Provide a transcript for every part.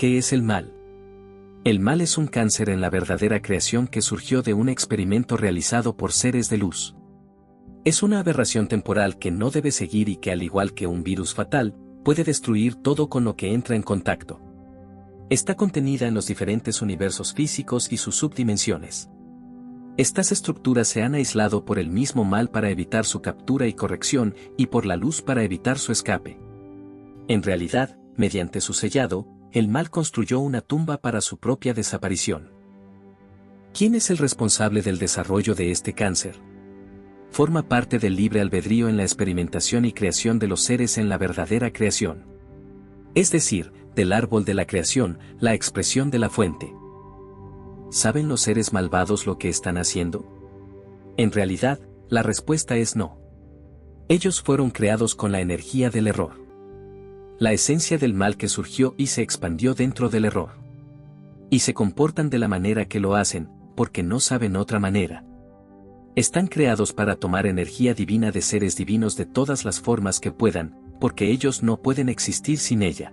¿Qué es el mal? El mal es un cáncer en la verdadera creación que surgió de un experimento realizado por seres de luz. Es una aberración temporal que no debe seguir y que, al igual que un virus fatal, puede destruir todo con lo que entra en contacto. Está contenida en los diferentes universos físicos y sus subdimensiones. Estas estructuras se han aislado por el mismo mal para evitar su captura y corrección, y por la luz para evitar su escape. En realidad, mediante su sellado, el mal construyó una tumba para su propia desaparición. ¿Quién es el responsable del desarrollo de este cáncer? Forma parte del libre albedrío en la experimentación y creación de los seres en la verdadera creación. Es decir, del árbol de la creación, la expresión de la fuente. ¿Saben los seres malvados lo que están haciendo? En realidad, la respuesta es no. Ellos fueron creados con la energía del error. La esencia del mal que surgió y se expandió dentro del error. Y se comportan de la manera que lo hacen, porque no saben otra manera. Están creados para tomar energía divina de seres divinos de todas las formas que puedan, porque ellos no pueden existir sin ella.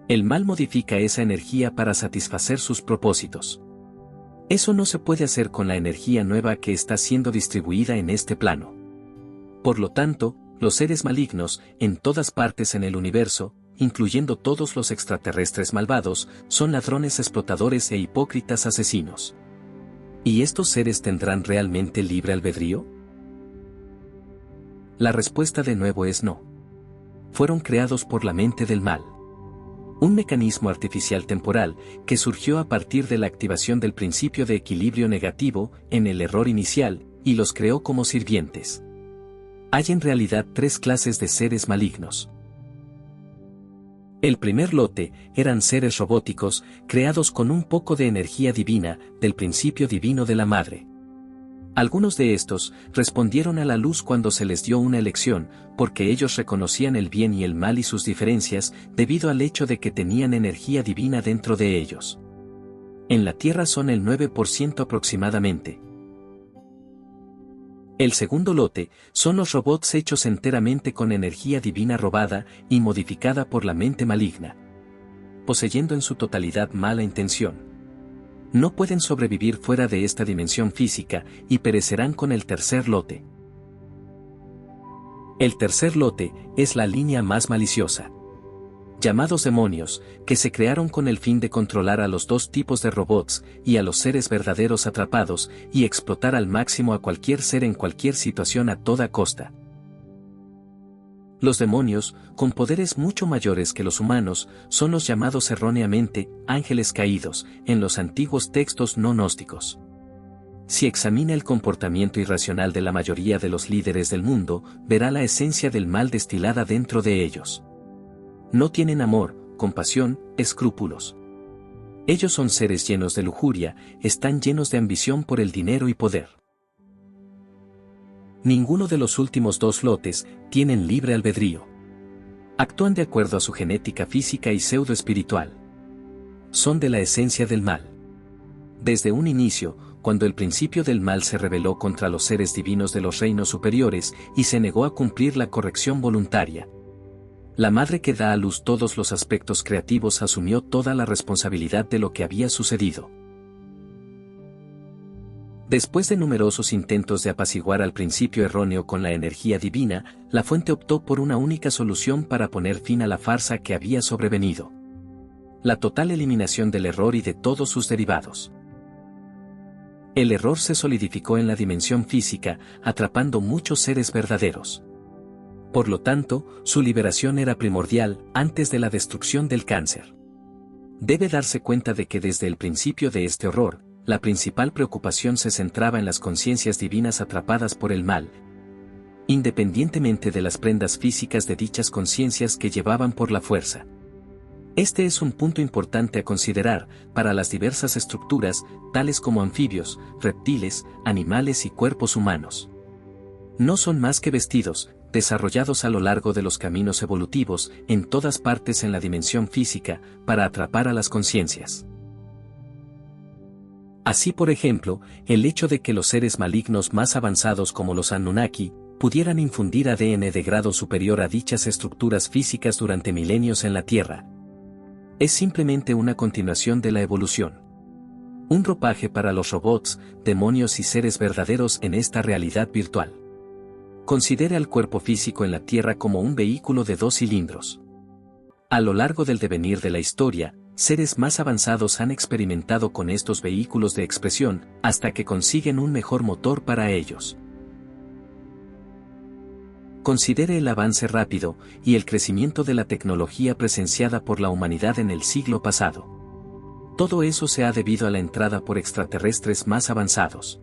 El mal modifica esa energía para satisfacer sus propósitos. Eso no se puede hacer con la energía nueva que está siendo distribuida en este plano. Por lo tanto, los seres malignos, en todas partes en el universo, incluyendo todos los extraterrestres malvados, son ladrones explotadores e hipócritas asesinos. ¿Y estos seres tendrán realmente libre albedrío? La respuesta de nuevo es no. Fueron creados por la mente del mal. Un mecanismo artificial temporal que surgió a partir de la activación del principio de equilibrio negativo en el error inicial y los creó como sirvientes. Hay en realidad tres clases de seres malignos. El primer lote eran seres robóticos creados con un poco de energía divina del principio divino de la madre. Algunos de estos respondieron a la luz cuando se les dio una elección, porque ellos reconocían el bien y el mal y sus diferencias debido al hecho de que tenían energía divina dentro de ellos. En la Tierra son el 9% aproximadamente. El segundo lote son los robots hechos enteramente con energía divina robada y modificada por la mente maligna, poseyendo en su totalidad mala intención. No pueden sobrevivir fuera de esta dimensión física y perecerán con el tercer lote. El tercer lote es la línea más maliciosa. Llamados demonios, que se crearon con el fin de controlar a los dos tipos de robots y a los seres verdaderos atrapados y explotar al máximo a cualquier ser en cualquier situación a toda costa. Los demonios, con poderes mucho mayores que los humanos, son los llamados erróneamente ángeles caídos en los antiguos textos no gnósticos. Si examina el comportamiento irracional de la mayoría de los líderes del mundo, verá la esencia del mal destilada dentro de ellos. No tienen amor, compasión, escrúpulos. Ellos son seres llenos de lujuria, están llenos de ambición por el dinero y poder. Ninguno de los últimos dos lotes tienen libre albedrío. Actúan de acuerdo a su genética física y pseudo-espiritual. Son de la esencia del mal. Desde un inicio, cuando el principio del mal se rebeló contra los seres divinos de los reinos superiores y se negó a cumplir la corrección voluntaria, la madre que da a luz todos los aspectos creativos asumió toda la responsabilidad de lo que había sucedido. Después de numerosos intentos de apaciguar al principio erróneo con la energía divina, la fuente optó por una única solución para poner fin a la farsa que había sobrevenido: la total eliminación del error y de todos sus derivados. El error se solidificó en la dimensión física, atrapando muchos seres verdaderos. Por lo tanto, su liberación era primordial antes de la destrucción del cáncer. Debe darse cuenta de que desde el principio de este horror, la principal preocupación se centraba en las conciencias divinas atrapadas por el mal, independientemente de las prendas físicas de dichas conciencias que llevaban por la fuerza. Este es un punto importante a considerar para las diversas estructuras, tales como anfibios, reptiles, animales y cuerpos humanos. No son más que vestidos, desarrollados a lo largo de los caminos evolutivos, en todas partes en la dimensión física, para atrapar a las conciencias. Así, por ejemplo, el hecho de que los seres malignos más avanzados como los Anunnaki pudieran infundir ADN de grado superior a dichas estructuras físicas durante milenios en la Tierra, Es simplemente una continuación de la evolución. Un ropaje para los robots, demonios y seres verdaderos en esta realidad virtual. Considere al cuerpo físico en la Tierra como un vehículo de 2 cilindros. A lo largo del devenir de la historia, seres más avanzados han experimentado con estos vehículos de expresión, hasta que consiguen un mejor motor para ellos. Considere el avance rápido y el crecimiento de la tecnología presenciada por la humanidad en el siglo pasado. Todo eso se ha debido a la entrada por extraterrestres más avanzados.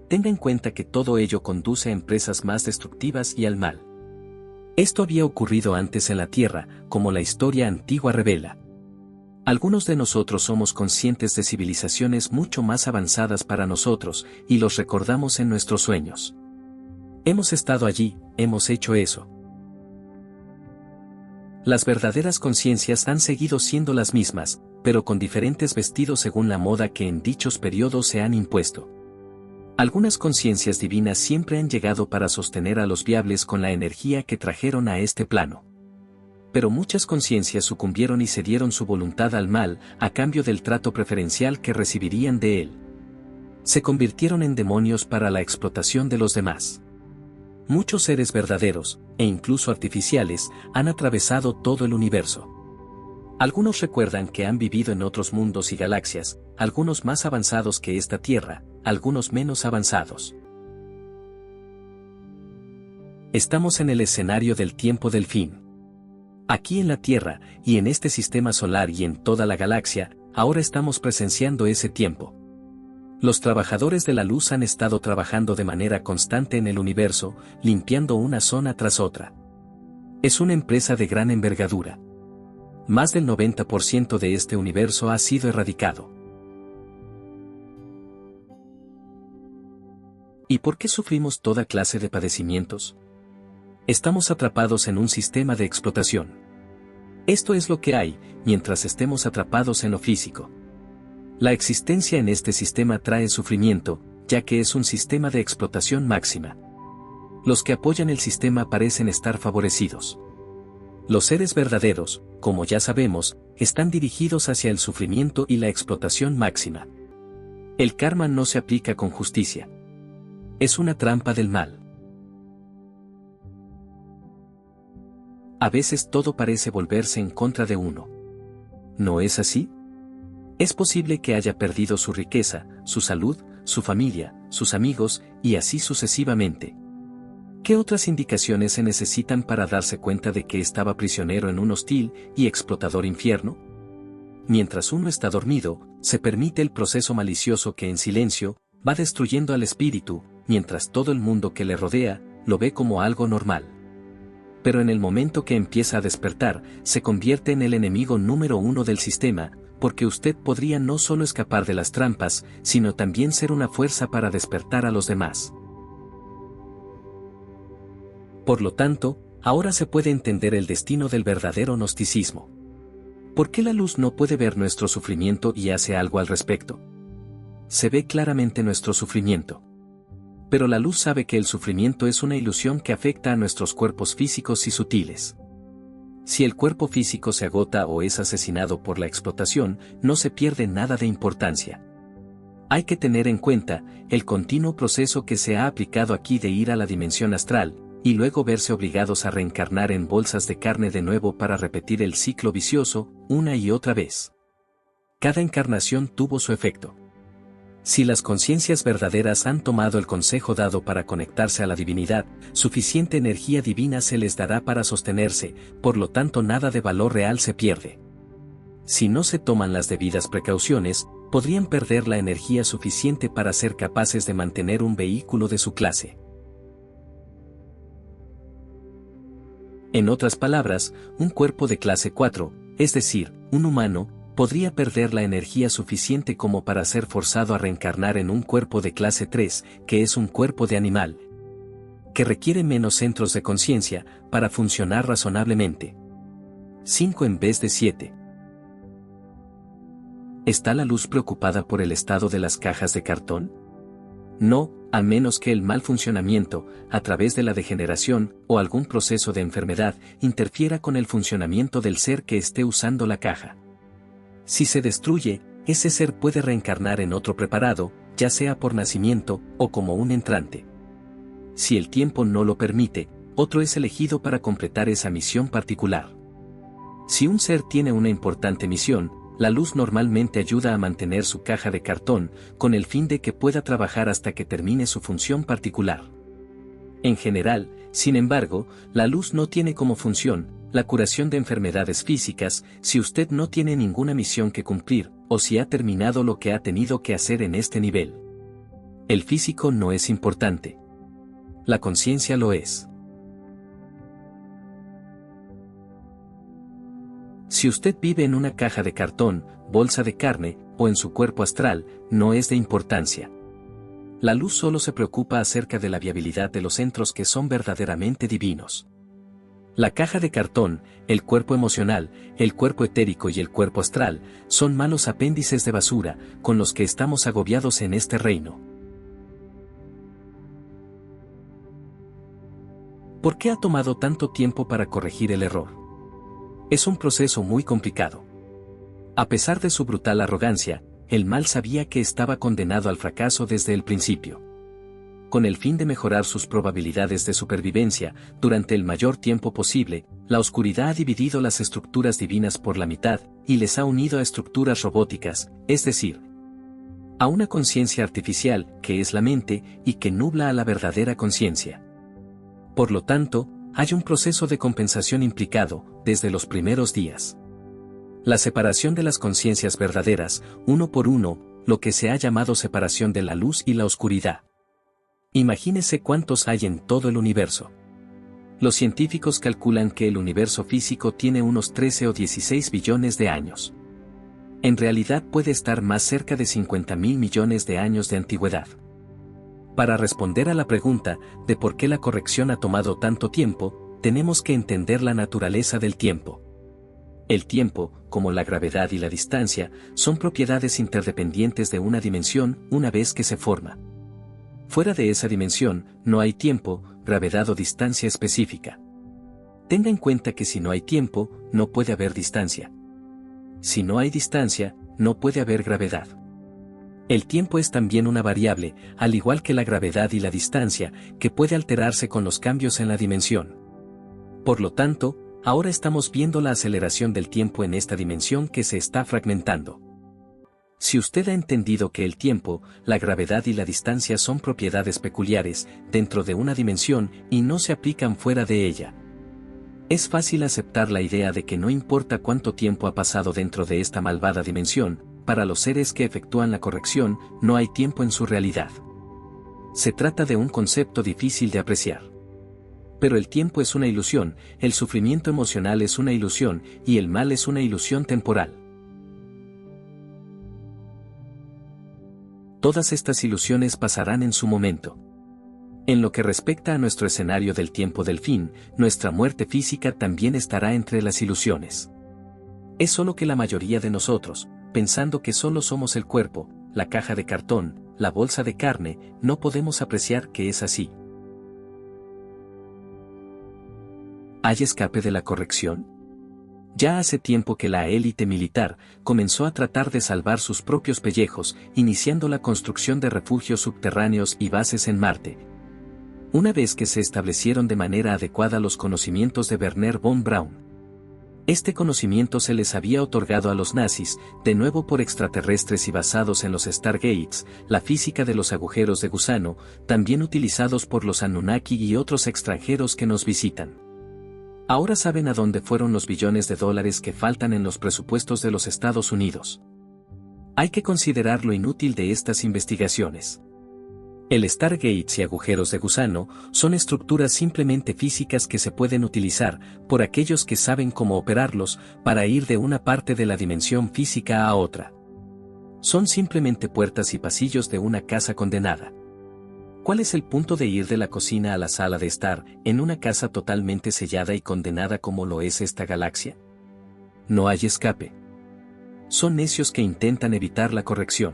Tenga en cuenta que todo ello conduce a empresas más destructivas y al mal. Esto había ocurrido antes en la Tierra, como la historia antigua revela. Algunos de nosotros somos conscientes de civilizaciones mucho más avanzadas para nosotros, y los recordamos en nuestros sueños. Hemos estado allí, hemos hecho eso. Las verdaderas conciencias han seguido siendo las mismas, pero con diferentes vestidos según la moda que en dichos periodos se han impuesto. Algunas conciencias divinas siempre han llegado para sostener a los viables con la energía que trajeron a este plano. Pero muchas conciencias sucumbieron y cedieron su voluntad al mal, a cambio del trato preferencial que recibirían de él. Se convirtieron en demonios para la explotación de los demás. Muchos seres verdaderos, e incluso artificiales, han atravesado todo el universo. Algunos recuerdan que han vivido en otros mundos y galaxias, algunos más avanzados que esta Tierra, algunos menos avanzados. Estamos en el escenario del tiempo del fin. Aquí en la Tierra, y en este sistema solar y en toda la galaxia, ahora estamos presenciando ese tiempo. Los trabajadores de la luz han estado trabajando de manera constante en el universo, limpiando una zona tras otra. Es una empresa de gran envergadura. Más del 90% de este universo ha sido erradicado. ¿Y por qué sufrimos toda clase de padecimientos? Estamos atrapados en un sistema de explotación. Esto es lo que hay, mientras estemos atrapados en lo físico. La existencia en este sistema trae sufrimiento, ya que es un sistema de explotación máxima. Los que apoyan el sistema parecen estar favorecidos. Los seres verdaderos, como ya sabemos, están dirigidos hacia el sufrimiento y la explotación máxima. El karma no se aplica con justicia. Es una trampa del mal. A veces todo parece volverse en contra de uno. ¿No es así? Es posible que haya perdido su riqueza, su salud, su familia, sus amigos, y así sucesivamente. ¿Qué otras indicaciones se necesitan para darse cuenta de que estaba prisionero en un hostil y explotador infierno? Mientras uno está dormido, se permite el proceso malicioso que en silencio va destruyendo al espíritu, mientras todo el mundo que le rodea lo ve como algo normal. Pero en el momento que empieza a despertar, se convierte en el enemigo número 1 del sistema, porque usted podría no solo escapar de las trampas, sino también ser una fuerza para despertar a los demás. Por lo tanto, ahora se puede entender el destino del verdadero gnosticismo. ¿Por qué la luz no puede ver nuestro sufrimiento y hace algo al respecto? Se ve claramente nuestro sufrimiento. Pero la luz sabe que el sufrimiento es una ilusión que afecta a nuestros cuerpos físicos y sutiles. Si el cuerpo físico se agota o es asesinado por la explotación, no se pierde nada de importancia. Hay que tener en cuenta el continuo proceso que se ha aplicado aquí de ir a la dimensión astral, y luego verse obligados a reencarnar en bolsas de carne de nuevo para repetir el ciclo vicioso, una y otra vez. Cada encarnación tuvo su efecto. Si las conciencias verdaderas han tomado el consejo dado para conectarse a la divinidad, suficiente energía divina se les dará para sostenerse, por lo tanto nada de valor real se pierde. Si no se toman las debidas precauciones, podrían perder la energía suficiente para ser capaces de mantener un vehículo de su clase. En otras palabras, un cuerpo de clase 4, es decir, un humano, podría perder la energía suficiente como para ser forzado a reencarnar en un cuerpo de clase 3, que es un cuerpo de animal, que requiere menos centros de conciencia para funcionar razonablemente. 5 en vez de 7. ¿Está la luz preocupada por el estado de las cajas de cartón? No, a menos que el mal funcionamiento, a través de la degeneración o algún proceso de enfermedad, interfiera con el funcionamiento del ser que esté usando la caja. Si se destruye, ese ser puede reencarnar en otro preparado, ya sea por nacimiento o como un entrante. Si el tiempo no lo permite, otro es elegido para completar esa misión particular. Si un ser tiene una importante misión, la luz normalmente ayuda a mantener su caja de cartón, con el fin de que pueda trabajar hasta que termine su función particular. En general, sin embargo, la luz no tiene como función la curación de enfermedades físicas si usted no tiene ninguna misión que cumplir, o si ha terminado lo que ha tenido que hacer en este nivel. El físico no es importante. La conciencia lo es. Si usted vive en una caja de cartón, bolsa de carne, o en su cuerpo astral, no es de importancia. La luz solo se preocupa acerca de la viabilidad de los centros que son verdaderamente divinos. La caja de cartón, el cuerpo emocional, el cuerpo etérico y el cuerpo astral, son malos apéndices de basura, con los que estamos agobiados en este reino. ¿Por qué ha tomado tanto tiempo para corregir el error? Es un proceso muy complicado. A pesar de su brutal arrogancia, el mal sabía que estaba condenado al fracaso desde el principio. Con el fin de mejorar sus probabilidades de supervivencia, durante el mayor tiempo posible, la oscuridad ha dividido las estructuras divinas por la mitad, y les ha unido a estructuras robóticas, es decir, a una conciencia artificial, que es la mente, y que nubla a la verdadera conciencia. Por lo tanto, hay un proceso de compensación implicado, desde los primeros días. La separación de las conciencias verdaderas, uno por uno, lo que se ha llamado separación de la luz y la oscuridad. Imagínese cuántos hay en todo el universo. Los científicos calculan que el universo físico tiene unos 13 o 16 billones de años. En realidad puede estar más cerca de 50.000 millones de años de antigüedad. Para responder a la pregunta de por qué la corrección ha tomado tanto tiempo, tenemos que entender la naturaleza del tiempo. El tiempo, como la gravedad y la distancia, son propiedades interdependientes de una dimensión una vez que se forma. Fuera de esa dimensión, no hay tiempo, gravedad o distancia específica. Tenga en cuenta que si no hay tiempo, no puede haber distancia. Si no hay distancia, no puede haber gravedad. El tiempo es también una variable, al igual que la gravedad y la distancia, que puede alterarse con los cambios en la dimensión. Por lo tanto, ahora estamos viendo la aceleración del tiempo en esta dimensión que se está fragmentando. Si usted ha entendido que el tiempo, la gravedad y la distancia son propiedades peculiares dentro de una dimensión y no se aplican fuera de ella, es fácil aceptar la idea de que no importa cuánto tiempo ha pasado dentro de esta malvada dimensión, para los seres que efectúan la corrección, no hay tiempo en su realidad. Se trata de un concepto difícil de apreciar. Pero el tiempo es una ilusión, el sufrimiento emocional es una ilusión, y el mal es una ilusión temporal. Todas estas ilusiones pasarán en su momento. En lo que respecta a nuestro escenario del tiempo del fin, nuestra muerte física también estará entre las ilusiones. Es solo que la mayoría de nosotros, pensando que solo somos el cuerpo, la caja de cartón, la bolsa de carne, no podemos apreciar que es así. ¿Hay escape de la corrección? Ya hace tiempo que la élite militar comenzó a tratar de salvar sus propios pellejos, iniciando la construcción de refugios subterráneos y bases en Marte. Una vez que se establecieron de manera adecuada los conocimientos de Wernher von Braun. Este conocimiento se les había otorgado a los nazis, de nuevo por extraterrestres y basados en los Stargates, la física de los agujeros de gusano, también utilizados por los Anunnaki y otros extranjeros que nos visitan. Ahora saben a dónde fueron los billones de dólares que faltan en los presupuestos de los Estados Unidos. Hay que considerar lo inútil de estas investigaciones. El Stargates y agujeros de gusano son estructuras simplemente físicas que se pueden utilizar por aquellos que saben cómo operarlos para ir de una parte de la dimensión física a otra. Son simplemente puertas y pasillos de una casa condenada. ¿Cuál es el punto de ir de la cocina a la sala de estar en una casa totalmente sellada y condenada como lo es esta galaxia? No hay escape. Son necios que intentan evitar la corrección.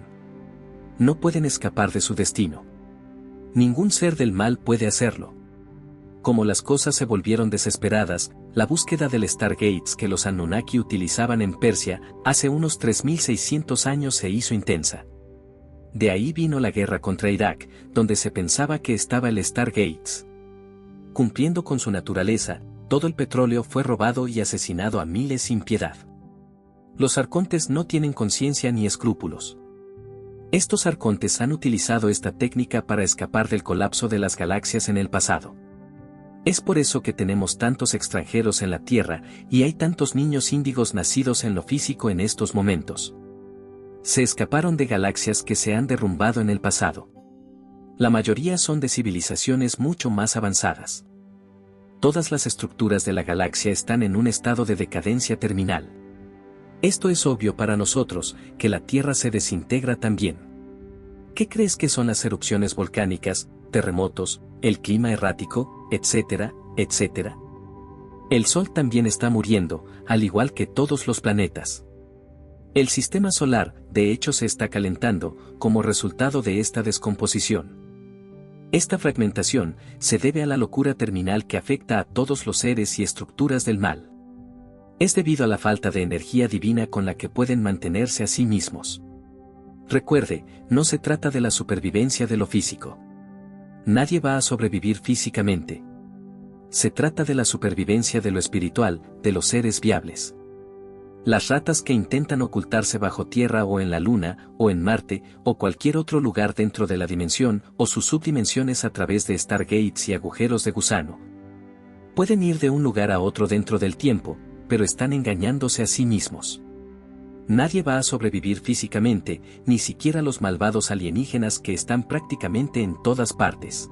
No pueden escapar de su destino. Ningún ser del mal puede hacerlo. Como las cosas se volvieron desesperadas, la búsqueda del Stargates que los Anunnaki utilizaban en Persia hace unos 3600 años se hizo intensa. De ahí vino la guerra contra Irak, donde se pensaba que estaba el Stargates. Cumpliendo con su naturaleza, todo el petróleo fue robado y asesinado a miles sin piedad. Los arcontes no tienen conciencia ni escrúpulos. Estos arcontes han utilizado esta técnica para escapar del colapso de las galaxias en el pasado. Es por eso que tenemos tantos extranjeros en la Tierra y hay tantos niños índigos nacidos en lo físico en estos momentos. Se escaparon de galaxias que se han derrumbado en el pasado. La mayoría son de civilizaciones mucho más avanzadas. Todas las estructuras de la galaxia están en un estado de decadencia terminal. Esto es obvio para nosotros, que la Tierra se desintegra también. ¿Qué crees que son las erupciones volcánicas, terremotos, el clima errático, etcétera, etcétera? El Sol también está muriendo, al igual que todos los planetas. El sistema solar, de hecho, se está calentando, como resultado de esta descomposición. Esta fragmentación se debe a la locura terminal que afecta a todos los seres y estructuras del mal. Es debido a la falta de energía divina con la que pueden mantenerse a sí mismos. Recuerde, no se trata de la supervivencia de lo físico. Nadie va a sobrevivir físicamente. Se trata de la supervivencia de lo espiritual, de los seres viables. Las ratas que intentan ocultarse bajo tierra o en la luna, o en Marte, o cualquier otro lugar dentro de la dimensión, o sus subdimensiones a través de Stargates y agujeros de gusano. Pueden ir de un lugar a otro dentro del tiempo, pero están engañándose a sí mismos. Nadie va a sobrevivir físicamente, ni siquiera los malvados alienígenas que están prácticamente en todas partes.